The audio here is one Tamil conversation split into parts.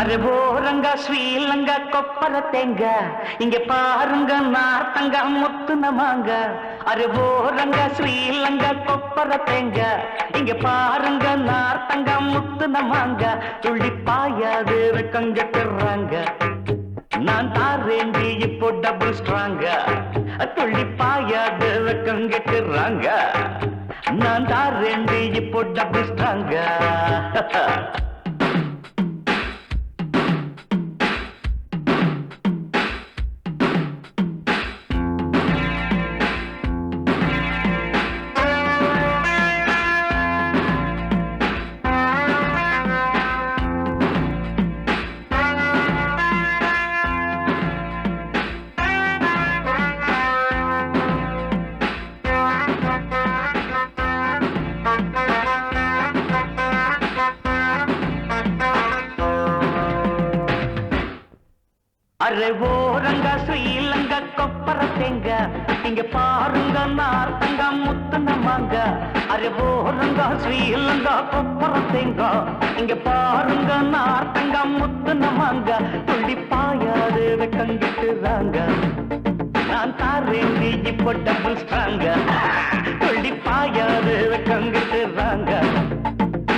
அரே போரங்க ஸ்ரீலங்கா கொப்பர தேங்க இங்க பாருங்க நார்த்தங்க முத்து நமாங்க அரே போரங்க ஸ்ரீலங்கா கொப்பர தேங்க இங்க பாருங்க நார்த்தங்க முத்து நமாங்க துள்ளி பாயாது வெக்கங்கட்டுறாங்க நான் தாரேண்டி இப்போ டபுள் ஸ்ட்ராங்க துள்ளி பாயாது வெக்கங்கட்டுறாங்க நான் தாரேண்டி இப்போ டபுள் ஸ்ட்ராங்க அரே ஓரங்க ஸ்ரீலங்கா கொப்பர தேங்க இங்க பாருங்க நார்த்தங்க முத்து நமாங்க அரே ஓரங்க ஸ்ரீலங்கா கொப்பர தேங்க இங்க பாருங்க நார்த்தங்க முத்து நமாங்க துள்ளி பாயாது வெக்கங்கிட்டுறாங்க நான் தாரேண்டி இப்போ டபுள் ஸ்ட்ராங்க துள்ளி பாயாது வெக்கங்கிட்டுறாங்க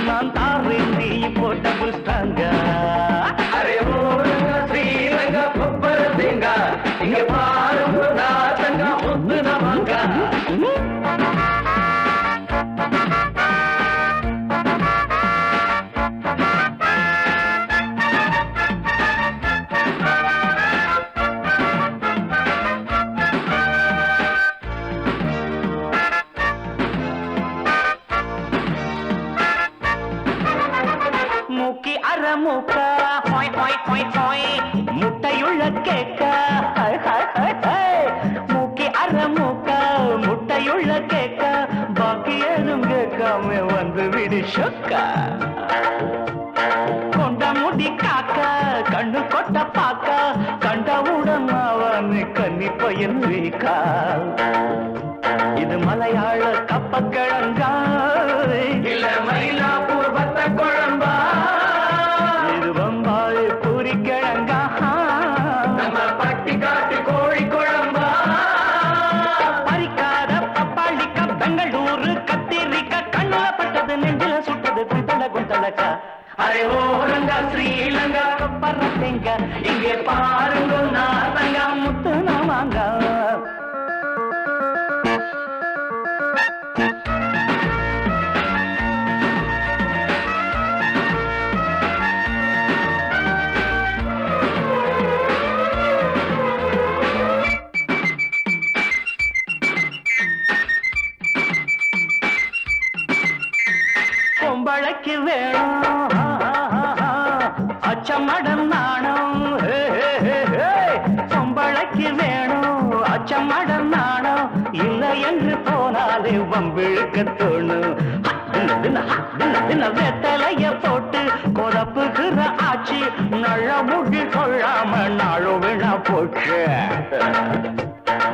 நான் தாரேண்டி இப்போ டபுள் ஸ்ட்ராங்க அரே ஓரங்க ஸ்ரீலங்கா கொப்பர தேங்க இங்க பாருங்க நார்த்தங்க முத்து நமாங்க மூக்கி அரமுக்க ஹாய் ஹாய் ஹாய் ஹாய் முட்டையுள்ள கேக்க ஹாய் ஹாய் ஹாய் ஹாய் மூக்கி அரமுக்க முட்டையுள்ள கேக்க பாக்கி ஏதும் கேட்காம வந்து விடு சொக்கா கொண்ட முடி காக்க கண்ணு கொட்ட பாக்க கண்டவுடன் அவன் கன்னி பையன் வீக்கா இது மலையாள கப்பக்கிழங்கா இல்ல மயிலாப்பூர் வத்த குழம்பா இது பம்பாய் பூரி கிழங்கா நம்ம பட்டி காட்டு கோழி குழம்பா பறிக்காத பப்பாளிக்கா பெங்களூரு கத்திரிக்கா கண்ணுல பட்டது நெஞ்சில சுட்டது குந்தள குந்தளக்கா அரே ஓரங்க ஸ்ரீலங்கா கொப்பர தேங்க இங்கே பாருங்க நார்த்தங்க முத்து நமாங்க பொம்பளைக்கு வேணும் அச்சமடம் நாணம் பொம்பளைக்கு வேணும் அச்சமடம் நாணம் இல்லை என்று போனாலே வம்பிழுக்க தோணும் வெத்தலைய போட்டு கொதப்புகிற ஆட்சி நல்ல முடி கொள்ளாம நாளும் விழா போச்சு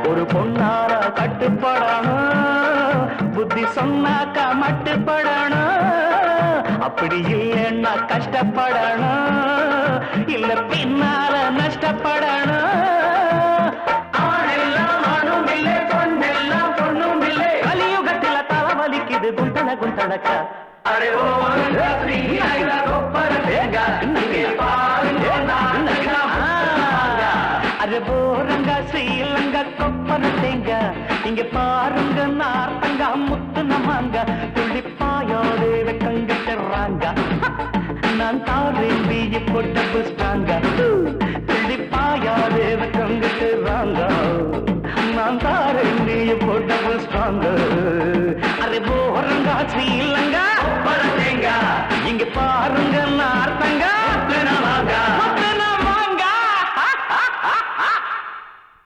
ஒரு பொண்ணார கட்டுப்படணும் புத்தி சொன்னாக்கா மட்டுப்படணும் அப்படி இல்லைன்னா கஷ்டப்படணும் இல்ல பின்னால நஷ்டப்படணும் ஆணெல்லாம் ஆணும் இல்லை பொண்ணெல்லாம் பொண்ணும் இல்லை கலியுகத்தில தலைவலிக்குது குந்தள குந்தளக்கா அரே ஓரங்க ஸ்ரீலங்கா கொப்பர தேங்க இங்கே பாருங்க அரே போரங்க ஸ்ரீலங்கா கொப்பர தேங்க இங்க பாருங்க நார்த்தங்க முத்து நமாங்க துள்ளி பாயோடு வெக்கங்கிட்டுறாங்க நான் தாரேண்டி இப்போ டபுள் ஸ்ட்ராங்க துள்ளி பாயோடு வெக்கங்கிட்டுறாங்க நான் தாரேண்டி இப்போ டபுள் ஸ்ட்ராங்க அரே போரங்க ஸ்ரீலங்கா கொப்பர தேங்க இங்க பாருங்க